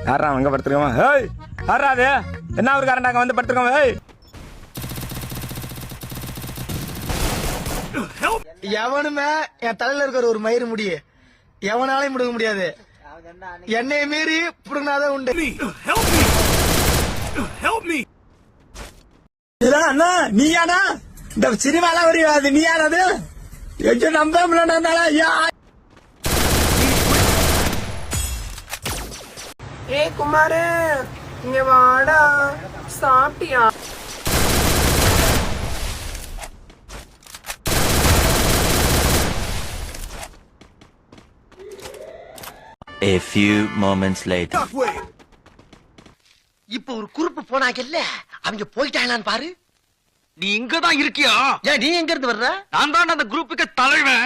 யாரா அங்க படுத்துருக்கோமா? ஏய் யாரா அது? என்ன ஒரு காரண்டாங்க வந்து படுத்துருக்கோம்? ஏய் எவனுமே என் தலையில இருக்கிற ஒரு மயிறு முடி எவனாலையும் முடுங்க முடியாது. என்னைய மீறி புடுங்கினாதான் உண்டு. அண்ணா நீயானா? இந்த சினிமாலாம் வரையாது நீயானது? எங்க நம்ப முடியல. ஏ குமாரு இங்க வாடா, சாப்பிட்டியா? A few moments later. இப்ப ஒரு குறுப்பு போனாங்கல்ல, அவங்க போயிட்டாங்களான்னு பாரு. நீ இங்கதான் இருக்கியா? ஏன் நீ எங்க இருந்து வர்ற? நான் தான் அந்த குரூப்புக்கு தலைவன்.